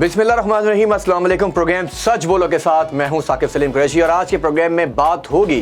बिस्मिल्लाहिर्रहमानिर्रहीम, अस्सलाम वालेकुम। प्रोग्राम सच बोलो के साथ मैं हूं साकिब सलीम कुरैशी और आज के प्रोग्राम में बात होगी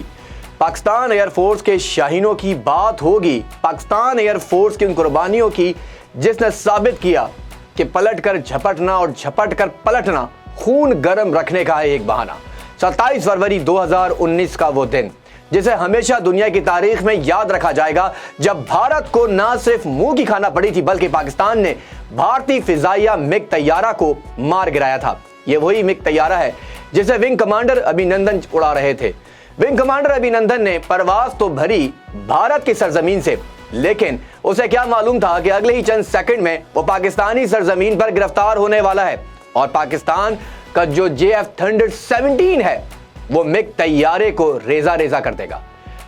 पाकिस्तान एयरफोर्स के शाहीनों की, बात होगी पाकिस्तान एयरफोर्स की उन कुर्बानियों की जिसने साबित किया कि पलट कर झपटना और झपट कर पलटना खून गर्म रखने का है एक बहाना। 27 फरवरी 2019 का वो दिन जिसे हमेशा दुनिया की तारीख में याद रखा जाएगा, जब भारत को ना सिर्फ मुंह की खाना पड़ी थी बल्कि पाकिस्तान ने भारतीय फिजाइया मिग तैयारा को मार गिराया था। ये वही मिग तैयारा है जिसे विंग कमांडर अभिनंदन उड़ा रहे थे। विंग कमांडर अभिनंदन ने परवाज तो भरी भारत की सरजमीन से, लेकिन उसे क्या मालूम था कि अगले ही चंद सेकंड में वो पाकिस्तानी सरजमीन पर गिरफ्तार होने वाला है और पाकिस्तान का जो JF Thunder 17 है वो मिग तैयारे को रेजा रेजा कर देगा।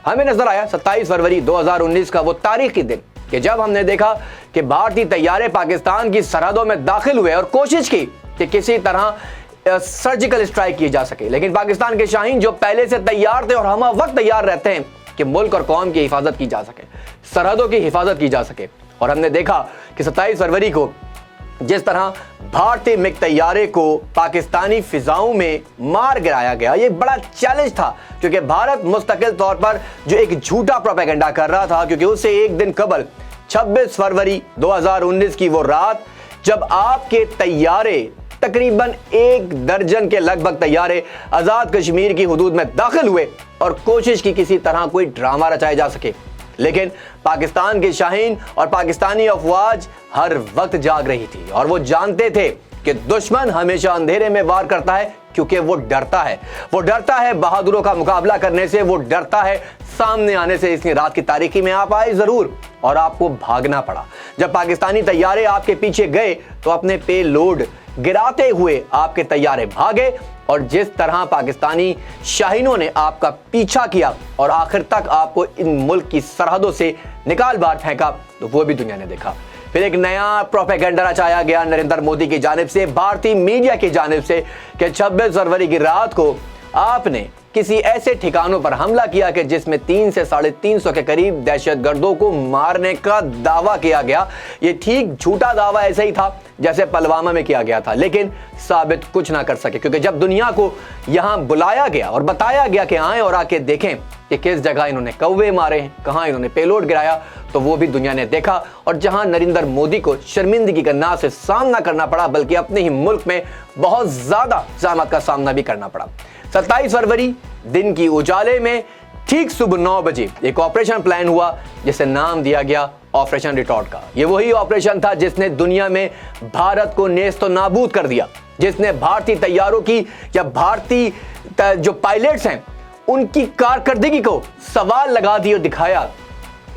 हमें नजर आया 27 फरवरी 2019 का वो तारीखी दिन कि जब हमने देखा कि भारतीय तैयारे पाकिस्तान की सरहदों में दाखिल हुए और कोशिश की कि किसी तरह सर्जिकल स्ट्राइक की जा सके, लेकिन पाकिस्तान के शाहीन जो पहले से तैयार थे और हम वक्त तैयार रहते हैं कि मुल्क और कौम की हिफाजत की जा सके, सरहदों की हिफाजत की जा सके। और हमने देखा कि 27 फरवरी को जिस तरह भारतीय मिग तैयारे को पाकिस्तानी फिजाओं में मार गिराया गया, ये बड़ा चैलेंज था क्योंकि भारत मुस्तकिल तौर पर जो एक झूठा प्रोपेगेंडा कर रहा था, क्योंकि उससे एक दिन कबल 26 फरवरी 2019 की वो रात जब आपके तैयारे तकरीबन 1 दर्जन के लगभग तैयारे आजाद कश्मीर की हुदूद में दाखिल हुए और कोशिश की किसी तरह कोई ड्रामा रचाया जा सके, लेकिन पाकिस्तान के शाहीन और पाकिस्तानी अफवाज हर वक्त जाग रही थी और वो जानते थे कि दुश्मन हमेशा अंधेरे में वार करता है क्योंकि वो डरता है बहादुरों का मुकाबला करने से, वो डरता है सामने आने से। इसलिए रात की तारीकी में आप आए जरूर और आपको भागना पड़ा। जब पाकिस्तानी तैयारे आपके पीछे गए तो अपने पे लोड गिराते हुए आपके तैयारे भागे और जिस तरह पाकिस्तानी शाहीनों ने आपका पीछा किया और आखिर तक आपको इन मुल्क की सरहदों से निकाल बाहर फेंका, तो वो भी दुनिया ने देखा। फिर एक नया प्रोपेगेंडा रचाया गया नरेंद्र मोदी की जानिब से, भारतीय मीडिया की जानिब से कि 26 फरवरी की रात को आपने किसी ऐसे ठिकानों पर हमला किया कि जिसमें 300 से 350 के करीब दहशतगर्दों को मारने का दावा किया गया। ये ठीक झूठा दावा ऐसे ही था जैसे पुलवामा में किया गया था, लेकिन साबित कुछ ना कर सके, क्योंकि जब दुनिया को यहां बुलाया गया और बताया गया कि आए और आके देखें कि किस जगह इन्होंने कौवे मारे हैं, कहां इन्होंने पेलोड गिराया, तो वो भी दुनिया ने देखा। और जहां नरेंद्र मोदी को शर्मिंदगी का ना से सामना करना पड़ा बल्कि अपने ही मुल्क में बहुत ज्यादा ज़हमत का सामना भी करना पड़ा। 27 फरवरी दिन की उजाले में ठीक सुबह 9 बजे एक ऑपरेशन प्लान हुआ जिसे नाम दिया गया ऑपरेशन रिटॉर्ट का। ये वही ऑपरेशन था जिसने दुनिया में भारत को नेस्तो नाबूद कर दिया, जिसने भारतीय तैयारों की या भारतीय जो पायलट्स हैं उनकी कारकर्दगी को सवाल लगा दिया और दिखाया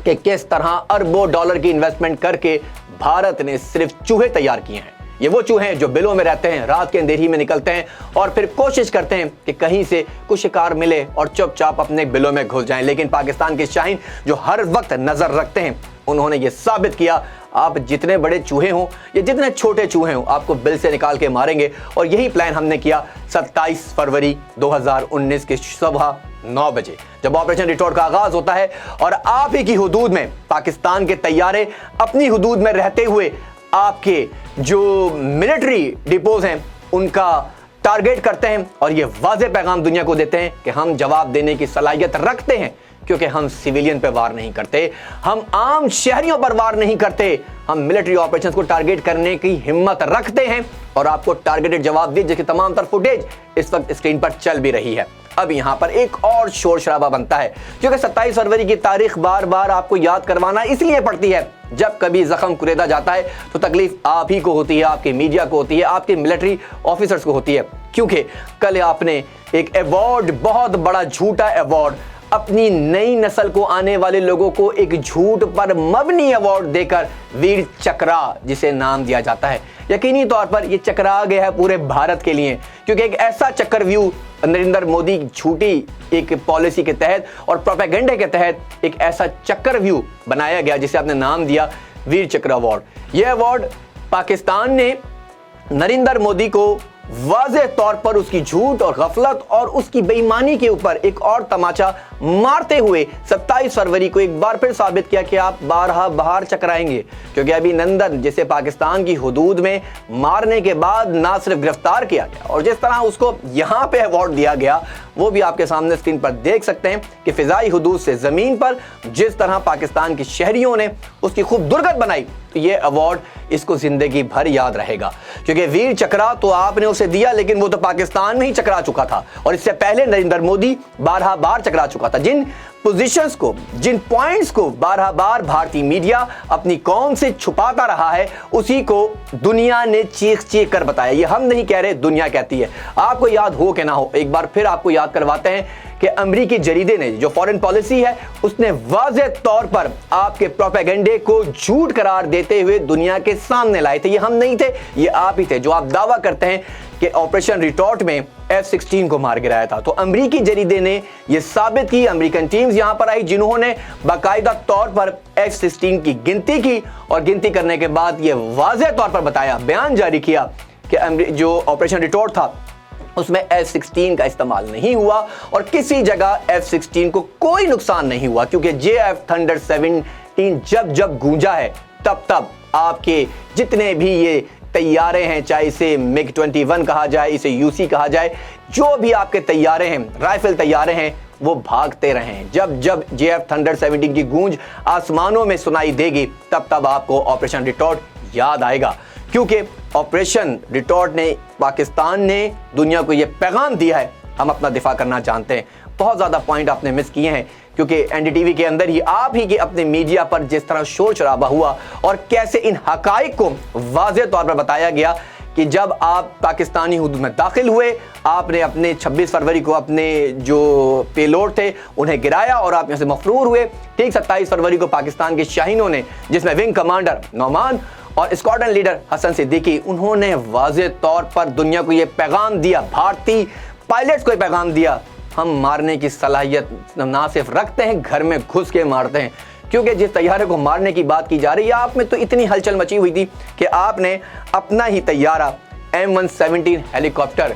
कि किस तरह अरबों डॉलर की इन्वेस्टमेंट करके भारत ने सिर्फ चूहे तैयार किए हैं। ये वो चूहे हैं जो बिलों में रहते हैं, रात के अंधेरी में निकलते हैं और फिर कोशिश करते हैं कि कहीं से कुछ शिकार मिले और चुपचाप अपने बिलों में घुस जाएं। लेकिन पाकिस्तान के शाहीन जो हर वक्त नजर रखते हैं, उन्होंने ये साबित किया आप जितने बड़े चूहे हों या जितने छोटे चूहे हों, आपको बिल से निकाल के मारेंगे। और यही प्लान हमने किया 27 फरवरी 2019 की सुबह 9 बजे जब ऑपरेशन रिटॉर्ट का आगाज होता है और आप ही की हुदूद में पाकिस्तान के तैयारे अपनी हुदूद में रहते हुए आपके जो मिलिट्री डिपोज हैं उनका टारगेट करते हैं और ये वाज़ेह पैगाम दुनिया को देते हैं कि हम जवाब देने की सलाहियत रखते हैं, क्योंकि हम सिविलियन पे वार नहीं करते, हम आम शहरियों पर वार नहीं करते, हम मिलिट्री ऑपरेशंस को टारगेट करने की हिम्मत रखते हैं और आपको टारगेटेड जवाब दिए, जिसकी तमाम तर फुटेज इस वक्त स्क्रीन पर चल भी रही है। अब यहाँ पर एक और शोर शराबा बनता है क्योंकि 27 फरवरी की तारीख बार बार आपको याद करवाना इसलिए पड़ती है, जब कभी जख्म कुरेदा जाता है तो तकलीफ आप ही को होती है, आपके मीडिया को होती है, आपके मिलिट्री ऑफिसर्स को होती है, क्योंकि कल आपने एक अवार्ड, बहुत बड़ा झूठा अवार्ड, अपनी नई नस्ल को आने वाले लोगों को एक झूठ पर मबनी अवार्ड देकर वीर चक्रा जिसे नाम दिया जाता है, यकीनी तौर पर यह चक्रा गया है पूरे भारत के लिए, क्योंकि एक ऐसा चक्रव्यूह नरेंद्र मोदी झूठी एक पॉलिसी के तहत और प्रोपेगेंडे के तहत एक ऐसा चक्रव्यूह बनाया गया जिसे आपने नाम दिया वीर चक्र अवार्ड। यह अवार्ड पाकिस्तान ने नरेंद्र मोदी को वाज़ेह तौर पर उसकी झूठ और गफलत और उसकी बेईमानी के ऊपर एक और तमाचा मारते हुए 27 फरवरी को एक बार फिर साबित किया कि आप बाहर चकराएंगे, क्योंकि अभिनंदन जिसे पाकिस्तान की हुदूद में मारने के बाद ना सिर्फ गिरफ्तार किया गया और जिस तरह उसको यहाँ पे अवार्ड दिया गया वो भी आपके सामने स्क्रीन पर देख सकते हैं कि फिजाई हुदूद से ज़मीन पर जिस तरह पाकिस्तान के शहरियों ने उसकी खूब दुर्गत बनाई, तो ये अवार्ड इसको जिंदगी भर याद रहेगा। क्योंकि वीर चक्रा तो आपने उसे दिया, लेकिन वो तो पाकिस्तान में ही चकरा चुका था और इससे पहले नरेंद्र मोदी बार चकरा चुका था। जिन पोजीशंस को, जिन पॉइंट्स को बार भारतीय मीडिया अपनी कौम से छुपाता रहा है, उसी को दुनिया ने चीख कर बताया। ये हम नहीं कह रहे, दुनिया कहती है। आपको याद हो कि ना हो, एक बार फिर आपको याद करवाते हैं कि अमेरिकी जरीदे ने जो फॉरेन पॉलिसी है उसने वाज़ेह तौर पर आपके प्रोपेगेंडे को झूठ करार देते हुए दुनिया के सामने लाए थे। ये हम नहीं थे, ये आप ही थे जो आप दावा करते हैं कि ऑपरेशन रिटॉर्ट में F-16 को मार गिराया था। तो अमेरिकी जरीदे ने यह साबित की, अमेरिकन टीम्स यहां पर आई जिन्होंने बाकायदा तौर पर F-16 की गिनती की और गिनती करने के बाद यह वाज़ेह तौर पर बताया, बयान जारी किया कि जो ऑपरेशन रिटॉर्ट था उसमें F-16 का इस्तेमाल नहीं हुआ और किसी जगह F-16 को कोई नुकसान नहीं हुआ, क्योंकि JF Thunder 17 जब गूंजा है तब आपके जितने भी ये तैयारे हैं, चाहे इसे MiG-21 कहा जाए, इसे UC कहा जाए, जो भी आपके तैयारे हैं, राइफल तैयारे हैं, वो भागते रहे हैं। जब JF Thunder 17 की गूंज आसमानों में सुनाई देगी तब आपको ऑपरेशन रिटॉर्ट याद आएगा, क्योंकि ऑपरेशन रिटॉर्ट ने, पाकिस्तान ने दुनिया को ये पैगाम दिया है, हम अपना दिफा करना जानते हैं। बहुत ज़्यादा पॉइंट आपने मिस किए हैं, क्योंकि NDTV के अंदर ही आप ही के अपने मीडिया पर जिस तरह शोर शराबा हुआ और कैसे इन हकाइक को वाज़ेह तौर पर बताया गया कि जब आप पाकिस्तानी हुदूद में दाखिल हुए, आपने अपने 26 फरवरी को अपने जो पेलोड थे उन्हें गिराया और आप यहाँ से मफरूर हुए। ठीक 27 फरवरी को पाकिस्तान के शाहीनों ने, जिसमें विंग कमांडर नौमान और स्क्वाड्रन लीडर हसन सिद्दीकी, उन्होंने वाज़ेह तौर पर दुनिया को ये पैगाम दिया, भारतीय पायलट्स को ये पैगाम दिया, हम मारने की सलाहियत ना सिर्फ रखते हैं, घर में घुस के मारते हैं। क्योंकि जिस तैयारे को मारने की बात की जा रही है, आप में तो इतनी हलचल मची हुई थी कि आपने अपना ही तैयारा M117 हेलीकॉप्टर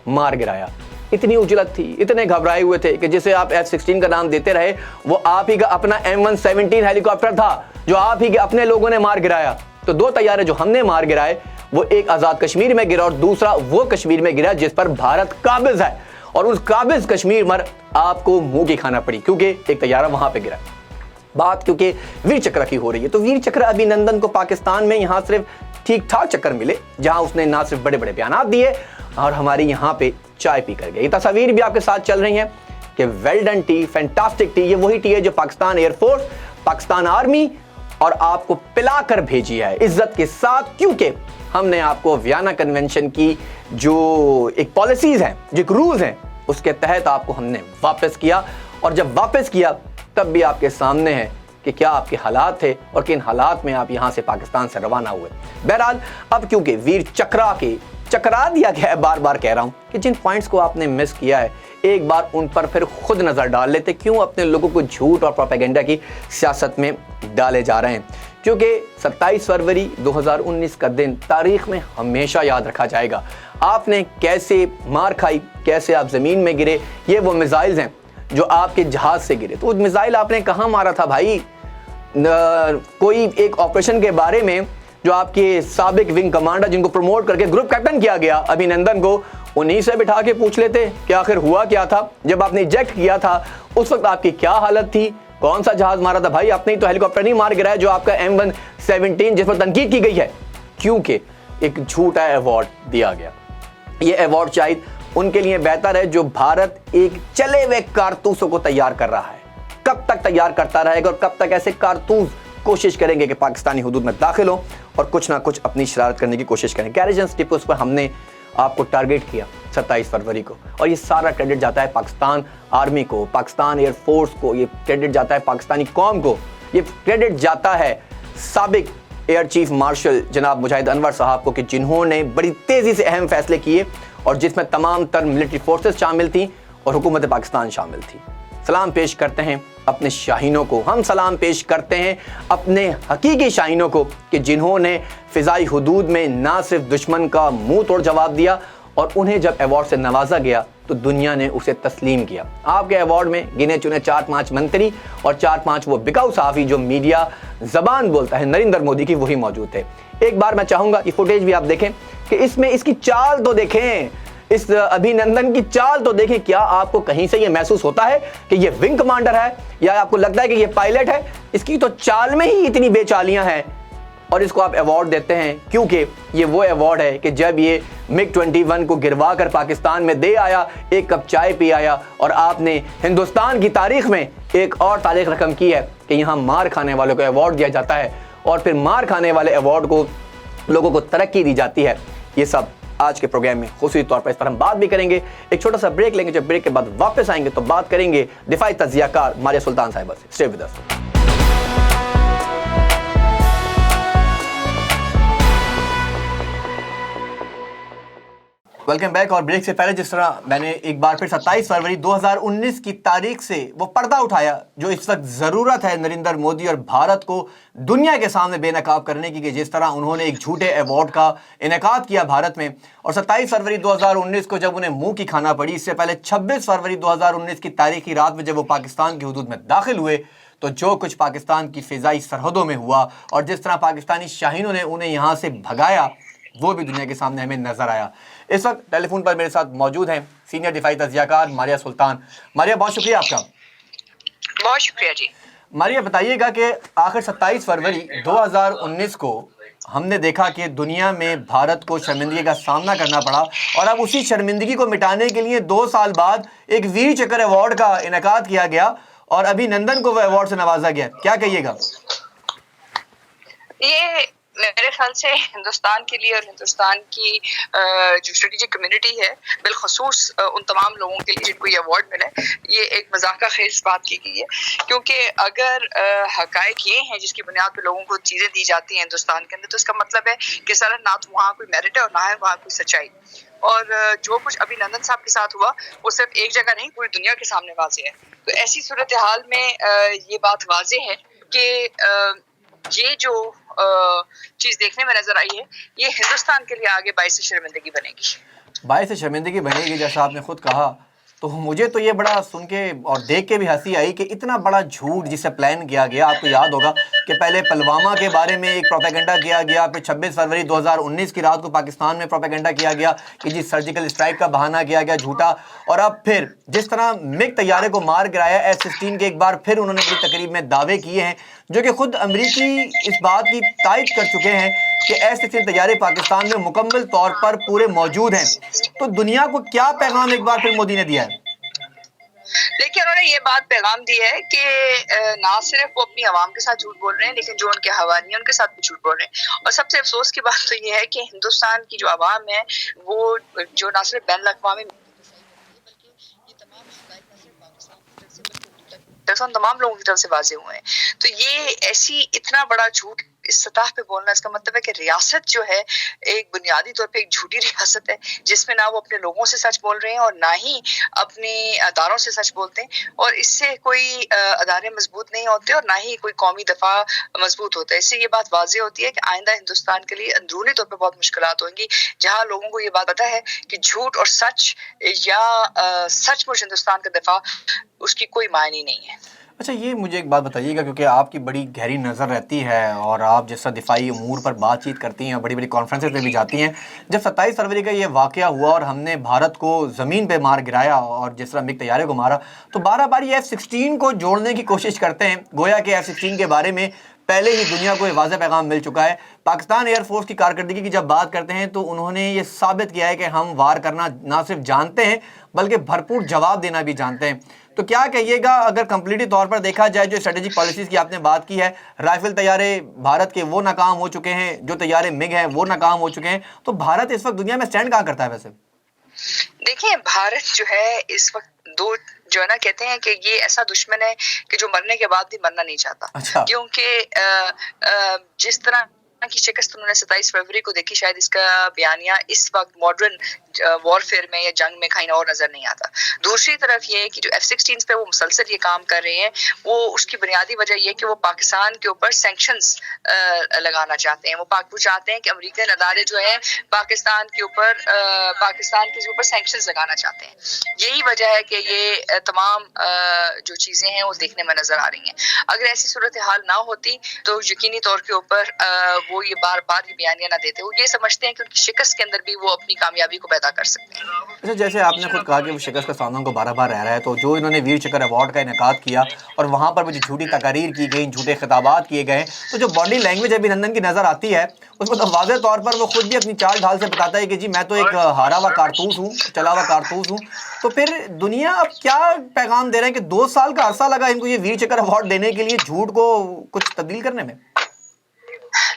मार गिराया। इतनी उजलत थी, इतने घबराए हुए थे कि जिसे आप F-16 का नाम देते रहे, वो आप ही का अपना M117 हेलीकॉप्टर था जो आप ही के अपने लोगों ने मार गिराया। तो दो तैयारे जो हमने मार गिराए, वो एक आज़ाद कश्मीर में गिरा और दूसरा वो कश्मीर में गिरा जिस पर भारत काबिज है, और उस काबिज कश्मीर पर आपको मुंह की खाना पड़ी क्योंकि एक तैयारा वहां पे गिरा। बात क्योंकि वीर चक्र की हो रही है, तो वीर चक्र अभिनंदन को पाकिस्तान में यहाँ सिर्फ ठीक ठाक चक्कर मिले, जहां उसने ना सिर्फ बड़े बड़े बयानात दिए और हमारी यहाँ पे चाय पी कर गए। ये तस्वीर भी आपके साथ चल रही है कि well done T, fantastic T, ये वही टी है जो पाकिस्तान एयरफोर्स, पाकिस्तान आर्मी और आपको पिला कर भेजी है इज्जत के साथ, क्योंकि हमने आपको वियना कन्वेंशन की जो एक पॉलिसीज हैं, जो एक रूल्स हैं, उसके तहत आपको हमने वापस किया। और जब वापस किया तब भी आपके सामने है कि क्या आपके हालात थे और किन हालात में आप यहाँ से पाकिस्तान से रवाना हुए। बहरहाल अब क्योंकि वीर चकरा दिया गया है, बार बार कह रहा हूँ कि जिन पॉइंट्स को आपने मिस किया है, एक बार उन पर फिर खुद नज़र डाल लेते, क्यों अपने लोगों को झूठ और प्रोपेगेंडा की सियासत में डाले जा रहे हैं। क्योंकि 27 फरवरी 2019 का दिन तारीख में हमेशा याद रखा जाएगा। आपने कैसे मार खाई, कैसे आप ज़मीन में गिरे, ये वो मिसाइल्स हैं जो आपके जहाज़ से गिरे। तो मिसाइल आपने कहाँ मारा था भाई? कोई एक ऑपरेशन के बारे में जो आपके साबिक विंग कमांडर, जिनको प्रमोट करके ग्रुप कैप्टन किया गया अभिनंदन को, उन्हीं से बिठा के पूछ लेते कि आखिर हुआ क्या था। जब आपने इजेक्ट किया था उस वक्त आपकी क्या हालत थी, कौन सा जहाज मारा था? भाई आपने तो हेलीकॉप्टर नहीं मार गिराया जो आपका M117 जिस पर तनकीद की गई है, क्योंकि एक झूठा अवार्ड दिया गया। ये अवार्ड शायद उनके लिए बेहतर है जो भारत एक चले हुए कारतूसों को तैयार कर रहा है। कब तक तैयार करता रहेगा और कब तक ऐसे कारतूस कोशिश करेंगे कि पाकिस्तानी हुदूद में दाखिल हो और कुछ ना कुछ अपनी शरारत करने की कोशिश करें। गैरिजन डिपोस पर हमने आपको टारगेट किया 27 फरवरी को, और ये सारा क्रेडिट जाता है पाकिस्तान आर्मी को, पाकिस्तान एयरफोर्स को, ये क्रेडिट जाता है पाकिस्तानी कौम को, ये क्रेडिट जाता है साबिक एयर चीफ मार्शल जनाब मुजाहिद अनवर साहब को, कि जिन्होंने बड़ी तेज़ी से अहम फैसले किए और जिसमें तमाम तर मिलिट्री फोर्सेस शामिल थी और हुकूमत पाकिस्तान शामिल थी। सलाम पेश करते हैं अपने शाहीनों को, हम सलाम पेश करते हैं अपने हकीकी शाहीनों को कि जिन्होंने फ़िज़ाई हुदूद में ना सिर्फ दुश्मन का मुंह तोड़ जवाब दिया, और उन्हें जब अवार्ड से नवाजा गया تو دنیا نے اسے تسلیم کیا. آپ کے ایوارڈ میں گنے چنے 4-5 منتری اور 4-5 وہ بکاؤ صحافی جو میڈیا زبان بولتا ہے نریندر مودی کی, وہی موجود تھے. ایک بار میں چاہوں گا کہ فوٹیج بھی آپ دیکھیں کہ اس میں اس کی چال تو دیکھیں, اس ابھی نندن کی چال تو دیکھیں. کیا آپ کو کہیں سے یہ محسوس ہوتا ہے کہ یہ ونگ کمانڈر ہے, یا آپ کو لگتا ہے کہ یہ پائلٹ ہے؟ اس کی تو چال میں ہی اتنی بے چالیاں ہیں, اور اس کو آپ ایوارڈ دیتے ہیں کیونکہ یہ وہ ایوارڈ ہے کہ جب یہ MiG 21 کو گروا کر پاکستان میں دے آیا, ایک کپ چائے پی آیا, اور آپ نے ہندوستان کی تاریخ میں ایک اور تاریخ رقم کی ہے کہ یہاں مار کھانے والوں کو ایوارڈ دیا جاتا ہے, اور پھر مار کھانے والے ایوارڈ کو لوگوں کو ترقی دی جاتی ہے. یہ سب آج کے پروگرام میں خصوصی طور پر اس پر ہم بات بھی کریں گے. ایک چھوٹا سا بریک لیں گے, جب بریک کے بعد واپس آئیں گے تو بات کریں گے دفاعی تجزیہ کار ماریہ سلطان صاحبہ سے. Stay with us. Welcome back. اور بریک سے پہلے جس طرح میں نے ایک بار پھر 27 فروری 2019 کی تاریخ سے وہ پردہ اٹھایا جو اس وقت ضرورت ہے نریندر مودی اور بھارت کو دنیا کے سامنے بے نقاب کرنے کی, کہ جس طرح انہوں نے ایک جھوٹے ایوارڈ کا انعقاد کیا بھارت میں, اور 27 فروری 2019 کو جب انہیں منہ کی کھانا پڑی, اس سے پہلے 26 فروری 2019 کی تاریخی رات میں جب وہ پاکستان کی حدود میں داخل ہوئے, تو جو کچھ پاکستان کی فضائی سرحدوں میں ہوا اور جس طرح پاکستانی شاہینوں نے انہیں یہاں سے بھگایا, وہ بھی دنیا کے سامنے ہمیں نظر آیا. اس وقت ٹیلی فون پر میرے ساتھ موجود ہیں سینئر دفاعی تجزیہ کار ماریہ سلطان. ماریہ, بہت شکریہ آپ کا. بہت شکریہ جی. ماریہ, بتائیے گا کہ آخر 27 فروری 2019 کو ہم نے دیکھا کہ دنیا میں بھارت کو شرمندگی کا سامنا کرنا پڑا, اور اب اسی شرمندگی کو مٹانے کے لیے 2 سال بعد ایک ویر چکر ایوارڈ کا انعقاد کیا گیا, اور ابھی نندن کو وہ ایوارڈ سے نوازا گیا. کیا کہیے گا؟ یہ میرے خیال سے ہندوستان کے لیے اور ہندوستان کی جو اسٹریٹجک کمیونٹی ہے, بالخصوص ان تمام لوگوں کے لیے جن کو یہ ایوارڈ ملا ہے, یہ ایک مذاق خیز بات کی گئی ہے. کیونکہ اگر حقائق یہ ہیں جس کی بنیاد پہ لوگوں کو چیزیں دی جاتی ہیں ہندوستان کے اندر, تو اس کا مطلب ہے کہ سر نہ تو وہاں کوئی میرٹ ہے اور نہ ہے وہاں کوئی سچائی. اور جو کچھ ابھی نندن صاحب کے ساتھ ہوا وہ صرف ایک جگہ نہیں, پوری دنیا کے سامنے واضح ہے. تو ایسی صورتحال میں یہ بات واضح ہے کہ یہ جو چیز دیکھنے میں نظر آئی ہے, یہ ہندوستان کے لیے آگے باعث شرمندگی بنے گی. باعث شرمندگی بنے گی جیسا آپ نے خود کہا. تو مجھے تو یہ بڑا سن کے اور دیکھ کے بھی ہنسی آئی کہ اتنا بڑا جھوٹ جسے پلان کیا گیا. آپ کو یاد ہوگا کہ پہلے پلوامہ کے بارے میں ایک پروپیگنڈا کیا گیا, پھر 26 فروری 2019 کی رات کو پاکستان میں پروپیگنڈا کیا گیا کہ جی سرجیکل اسٹرائک کا بہانہ کیا گیا جھوٹا, اور اب پھر جس طرح MiG طیارے کو مار گرایا F-16 کے, ایک بار پھر انہوں نے بڑی تقریب میں دعوے کیے ہیں جو کہ خود امریکی اس بات کی تائید کر چکے ہیں کہ F-16 طیارے پاکستان میں مکمل طور پر پورے موجود ہیں. تو دنیا کو کیا پیغام ایک بار پھر مودی نے دیا ہے؟ دیکھیے, انہوں نے یہ بات پیغام دی ہے کہ نہ صرف وہ اپنی عوام کے ساتھ جھوٹ بول رہے ہیں, لیکن جو ان کے حواری ہیں ان کے ساتھ بھی جھوٹ بول رہے ہیں. اور سب سے افسوس کی بات تو یہ ہے کہ ہندوستان کی جو عوام ہے وہ جو نہ صرف بین الاقوامی تمام لوگوں کی طرف سے واضح ہوئے ہیں. تو یہ ایسی اتنا بڑا جھوٹ اس سطح پہ بولنا, اس کا مطلب ہے کہ ریاست جو ہے ایک بنیادی طور پہ ایک جھوٹی ریاست ہے, جس میں نہ وہ اپنے لوگوں سے سچ بول رہے ہیں اور نہ ہی اپنے اداروں سے سچ بولتے ہیں. اور اس سے کوئی ادارے مضبوط نہیں ہوتے اور نہ ہی کوئی قومی دفاع مضبوط ہوتا ہے. اس سے یہ بات واضح ہوتی ہے کہ آئندہ ہندوستان کے لیے اندرونی طور پہ بہت مشکلات ہوں گی, جہاں لوگوں کو یہ بات پتہ ہے کہ جھوٹ اور سچ یا سچ مچ ہندوستان کا دفاع اس کی کوئی معنی نہیں ہے. اچھا, یہ مجھے ایک بات بتائیے گا, کیونکہ آپ کی بڑی گہری نظر رہتی ہے اور آپ جس طرح دفاعی امور پر بات چیت کرتی ہیں, بڑی بڑی کانفرنسز میں بھی جاتی ہیں. جب 27 فروری کا یہ واقعہ ہوا اور ہم نے بھارت کو زمین پہ مار گرایا اور جس طرح MiG طیارے کو مارا, تو بار بار یہ F-16 کو جوڑنے کی کوشش کرتے ہیں, گویا کہ F-16 کے بارے میں پہلے ہی دنیا کو یہ واضح پیغام مل چکا ہے. پاکستان ایئر فورس کی کارکردگی کی جب بات کرتے ہیں تو انہوں نے یہ ثابت کیا ہے کہ ہم وار کرنا نہ صرف جانتے ہیں بلکہ بھرپور جواب دینا بھی جانتے ہیں. تو کیا کہیے گا اگر کمپلیٹلی طور پر دیکھا جائے, جو اسٹریٹجک پالیسیز کی آپ نے بات کی ہے, رائفل طیارے بھارت کے وہ ناکام ہو چکے ہیں, جو طیارے MiG ہیں وہ ناکام ہو چکے ہیں, تو بھارت اس وقت دنیا میں سٹینڈ کہاں کرتا ہے ویسے؟ دیکھیں, بھارت جو ہے اس وقت جو ہے نا کہتے ہیں کہ یہ ایسا دشمن ہے کہ جو مرنے کے بعد بھی مرنا نہیں چاہتا. اچھا. کیونکہ جس طرح की शिकस्त उन्होंने 27 फरवरी को देखी, शायद इसका बयानिया इस वक्त मॉडर्न वॉरफेयर में या जंग में कहीं और नजर नहीं आता। दूसरी तरफ ये है कि जो F-16 पे वो मुसलसल ये काम कर रहे हैं, वो उसकी बुनियादी वजह ये है कि वो पाकिस्तान के ऊपर सैंक्शंस लगाना चाहते हैं। वो चाहते हैं कि अमेरिकन अदारे जो है पाकिस्तान के ऊपर सैंक्शंस लगाना चाहते हैं। यही वजह है कि ये तमाम जो चीजें हैं वो देखने में नजर आ रही हैं। अगर ऐसी सूरत हाल ना होती तो यकीनी तौर के ऊपर वो ये बार बार ये बयानिया ना देते। वो ये समझते हैं कि उनकी शिकस्त के अंदर भी वो अपनी कामयाबी को पैदा कर सकते हैं। अच्छा, जैसे आपने खुद कहा कि वो शिकस्त का सामना उनको बार बार रह रहा है, तो जो इन्होंने वीर चक्र अवार्ड का इनेकाद किया और वहाँ पर वो जो झूठी तकारीर की गई, झूठे खिताबात किए गए, तो जो बॉडी लैंग्वेज अभिनंदन की नज़र आती है उसमें तो वाज़ेह तौर पर वो खुद भी अपनी चाल ढाल से बताता है कि जी मैं तो एक हारा हुआ कारतूस हूँ, चला हुआ कारतूस हूँ। तो फिर दुनिया अब क्या पैगाम दे रहे हैं कि 2 साल का अरसा लगा इनको ये वीर चक्र अवार्ड देने के लिए झूठ को कुछ तब्दील करने में?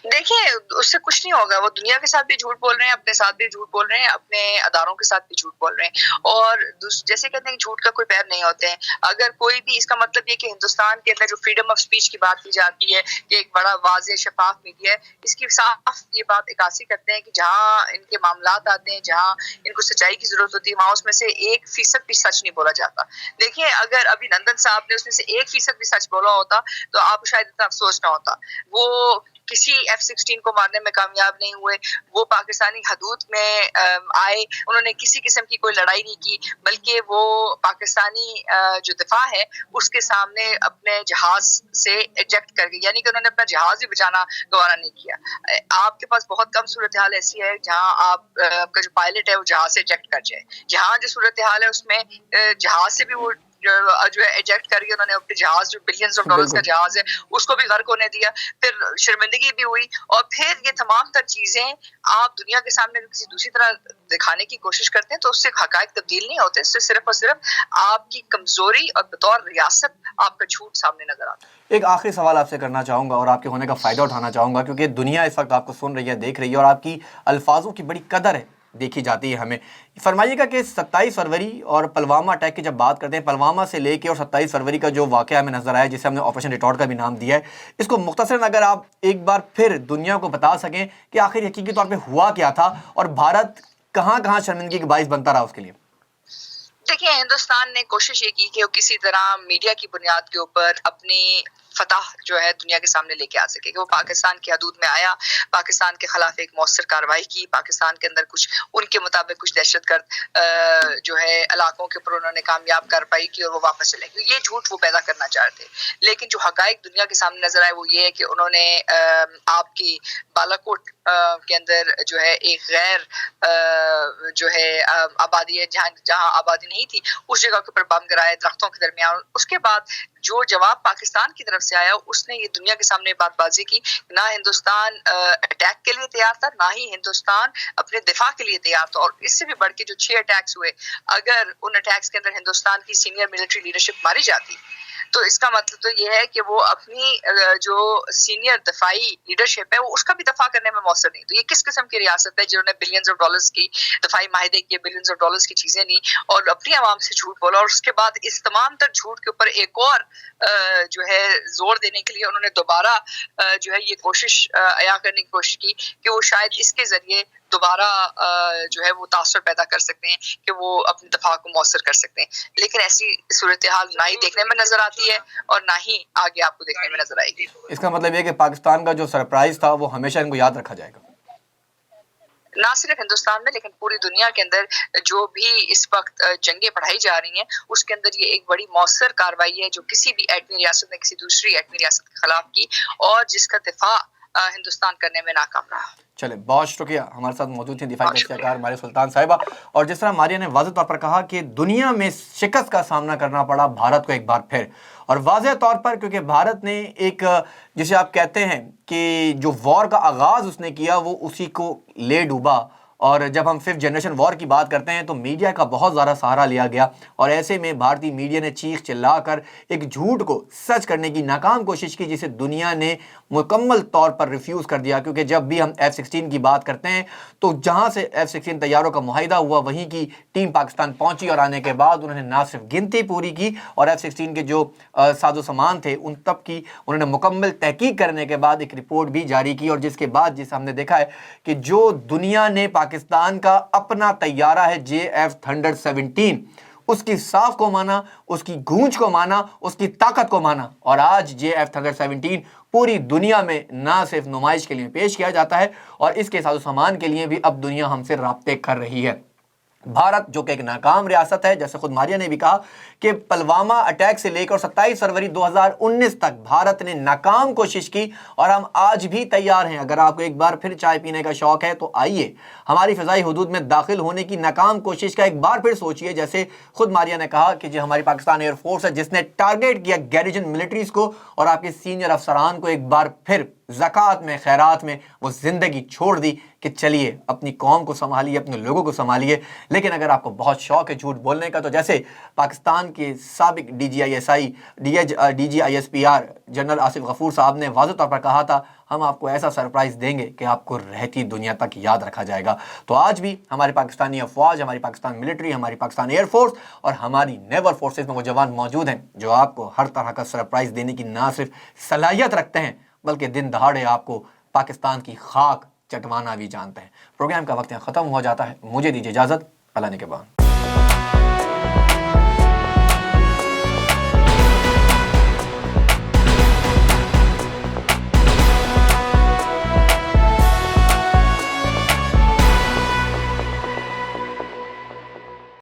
देखिए, उससे कुछ नहीं होगा। वो दुनिया के साथ भी झूठ बोल रहे हैं, अपने साथ भी झूठ बोल रहे हैं, अपने अदारों के साथ भी झूठ बोल रहे हैं। और जैसे कहते हैं कि झूठ का कोई पैर नहीं होते हैं। अगर कोई भी, इसका मतलब ये कि हिंदुस्तान के अंदर जो फ्रीडम ऑफ स्पीच की बात की जाती है कि एक बड़ा वाज़ेह शफाफ मीडिया है, इसकी साफ ये बात इक्कासी करते हैं कि जहाँ इनके मामलात आते हैं, जहाँ इनको सच्चाई की जरूरत होती है, वहाँ उसमें से 1% भी सच नहीं बोला जाता। देखिए, अगर अभिनंदन साहब ने उसमें से 1% भी सच बोला होता तो आपको शायद इतना अफसोस ना होता। वो किसी F-16 को मारने में कामयाब नहीं हुए, वो पाकिस्तानी हदूद में आए, उन्होंने किसी किस्म की कोई लड़ाई नहीं की, बल्कि वो पाकिस्तानी जो दिफा है उसके सामने अपने जहाज से एजेक्ट कर गए, यानी कि उन्होंने अपना जहाज भी बचाना गवारा नहीं किया। आपके पास बहुत कम सूरत हाल ऐसी है जहाँ आपका जो पायलट है वो जहाज से एजेक्ट कर जाए। जहाँ जो सूरत हाल है उसमें जहाज से भी वो जो है एजेक्ट करके उन्होंने अपने जहाज, जो बिलियंस ऑफ डॉलर्स का जहाज है, उसको भी गर्क होने दिया। फिर शर्मिंदगी भी हुई, और फिर ये तमाम तर चीजें आप दुनिया के सामने किसी दूसरी तरह दिखाने की कोशिश करते हैं तो उससे हकायक तब्दील नहीं होते। इससे सिर्फ और सिर्फ आपकी कमजोरी और बतौर रियासत आपका झूठ सामने नजर आता है। एक आखिरी सवाल आपसे करना चाहूँगा और आपके होने का फ़ायदा उठाना चाहूँगा, क्योंकि दुनिया इस वक्त आपको सुन रही है, देख रही है, और आपकी अल्फाजों की बड़ी कदर है, देखी जाती है हमें। फरमाइएगा कि 27 फरवरी और पुलवामा अटैक की जब बात करते हैं, पुलवामा से लेके और 27 फरवरी का जो वाक़या हमें नज़र आया, जिसे हमने ऑपरेशन रिटॉर्ट का भी नाम दिया है, इसको मुख्तसरन अगर आप एक बार फिर दुनिया को बता सकें कि आखिर हकीकी तौर पे हुआ क्या था और भारत कहाँ कहाँ शर्मिंदगी का बाइस बनता रहा उसके लिए। देखिए, हिंदुस्तान ने कोशिश ये की कि वो किसी तरह मीडिया की बुनियाद के ऊपर अपनी फतह जो है दुनिया के सामने लेके आ सके, कि वो पाकिस्तान की हदूद में आया, पाकिस्तान के खिलाफ एक मौसर कार्रवाई की, पाकिस्तान के अंदर कुछ उनके मुताबिक कुछ दहशतगर्द जो है इलाकों के ऊपर उन्होंने कामयाब कार्रवाई की और वो वापस चले गए। ये झूठ वो पैदा करना चाहते थे, लेकिन जो हकायक दुनिया के सामने नजर आए वो ये है कि उन्होंने आपकी बालाकोट के अंदर जो है एक गैर जो है आबादी है, जहाँ आबादी नहीं थी, उस जगह के ऊपर बम गिराए दरख्तों के दरमियान। उसके बाद जो जवाब पाकिस्तान की तरफ से आया, उसने ये दुनिया के सामने बातबाजी की, ना हिंदुस्तान अटैक के लिए तैयार था, ना ही हिंदुस्तान अपने दिफा के लिए तैयार था। और इससे भी बढ़ के जो 6 अटैक्स हुए, अगर उन अटैक्स के अंदर हिंदुस्तान की सीनियर मिलिट्री लीडरशिप मारी जाती तो इसका मतलब तो ये है कि वो अपनी जो सीनियर दफाई लीडरशिप है वो उसका भी दफा करने में मौसर नहीं। तो ये किस किस्म की रियासत है जिन्होंने बिलियंस ऑफ डॉलर्स की दफाई माहिदे किए, बिलियंस ऑफ डॉलर्स की चीजें ली और अपनी आवाम से झूठ बोला, और उसके बाद इस तमाम तर झूठ के ऊपर एक और जो है जोर देने के लिए उन्होंने दोबारा जो है ये कोशिश अया करने की कोशिश की कि वो शायद इसके जरिए दोबारा जो है वो तासुर पैदा कर सकते हैं कि वो अपने दफा को मौसर कर सकते हैं। लेकिन ऐसी सूरत हाल ना ही देखने में नजर आती है और ना ही आगे आपको देखने में नजर आएगी। इसका मतलब ये कि पाकिस्तान का जो सरप्राइज था वो हमेशा इनको याद रखा जाएगा, ना सिर्फ हिंदुस्तान में लेकिन पूरी दुनिया के अंदर जो भी इस वक्त जंगें पढ़ाई जा रही हैं उसके अंदर ये एक बड़ी मौसर कार्रवाई है जो किसी भी एटमी रियासत ने किसी दूसरी एटमी रियासत के खिलाफ की और जिसका दिफा हिंदुस्तान करने में नाकाम रहा। चले, बहुत शुक्रिया। हमारे साथ मौजूद थी दिफाई तशरीहकार मारिया सुल्तान साहिबा, और जिस तरह मारिया ने वाज़ेह तौर पर कहा कि दुनिया में शिकस्त का सामना करना पड़ा भारत को एक बार फिर, और वाज़ेह तौर पर क्योंकि भारत ने एक जिसे आप कहते हैं कि जो वॉर का आगाज़ उसने किया वो उसी को ले डूबा اور جب ہم 5th جنریشن وار کی بات کرتے ہیں تو میڈیا کا بہت زیادہ سہارا لیا گیا، اور ایسے میں بھارتی میڈیا نے چیخ چلا کر ایک جھوٹ کو سچ کرنے کی ناکام کوشش کی، جسے دنیا نے مکمل طور پر ریفیوز کر دیا، کیونکہ جب بھی ہم F-16 کی بات کرتے ہیں تو جہاں سے F-16 طیاروں کا معاہدہ ہوا وہیں کی ٹیم پاکستان پہنچی، اور آنے کے بعد انہوں نے نہ صرف گنتی پوری کی اور F-16 کے جو ساز و سامان تھے ان تب کی انہوں نے مکمل تحقیق کرنے کے بعد ایک رپورٹ بھی جاری کی، اور جس کے بعد جسے ہم نے دیکھا ہے کہ جو دنیا نے پاکستان کا اپنا طیارہ ہے JF-117 اس کی صاف کو مانا، اس کی گونج کو مانا، اس کی طاقت کو مانا، اور آج JF-117 پوری دنیا میں نہ صرف نمائش کے لیے پیش کیا جاتا ہے اور اس کے ساز و سامان کے لیے بھی اب دنیا ہم سے رابطے کر رہی ہے۔ بھارت جو کہ ایک ناکام ریاست ہے، جیسے خود ماریا نے بھی کہا کہ پلوامہ اٹیک سے لے کر 27 فروری 2019 تک بھارت نے ناکام کوشش کی، اور ہم آج بھی تیار ہیں۔ اگر آپ کو ایک بار پھر چائے پینے کا شوق ہے تو آئیے ہماری فضائی حدود میں داخل ہونے کی ناکام کوشش کا ایک بار پھر سوچئے۔ جیسے خود ماریا نے کہا کہ جو ہماری پاکستان ایئر فورس ہے جس نے ٹارگیٹ کیا گیریجن ملٹریز کو اور آپ کے سینئر افسران کو، ایک بار پھر زکوٰۃ میں، خیرات میں وہ زندگی چھوڑ دی کہ چلیے اپنی قوم کو سنبھالیے، اپنے لوگوں کو سنبھالیے۔ لیکن اگر آپ کو بہت شوق ہے جھوٹ بولنے کا تو جیسے پاکستان کے سابق D G I S P R general Asif Ghafoor صاحب نے واضح طور پر کہا تھا، ہم آپ کو ایسا سرپرائز دیں گے کہ آپ کو رہتی دنیا تک یاد رکھا جائے گا۔ تو آج بھی ہماری پاکستانی افواج، ہماری پاکستان ملٹری، ہماری پاکستان ایئر فورس اور ہماری نیول فورسز میں وہ جوان موجود ہیں جو آپ کو ہر طرح کا سرپرائز دینے کی نہ صرف صلاحیت رکھتے ہیں بلکہ دن دہاڑے آپ کو پاکستان کی خاک چٹوانا بھی جانتے ہیں۔ پروگرام کا وقت یہاں ختم ہو جاتا ہے، مجھے دیجیے اجازت، اللہ نے کے بعد۔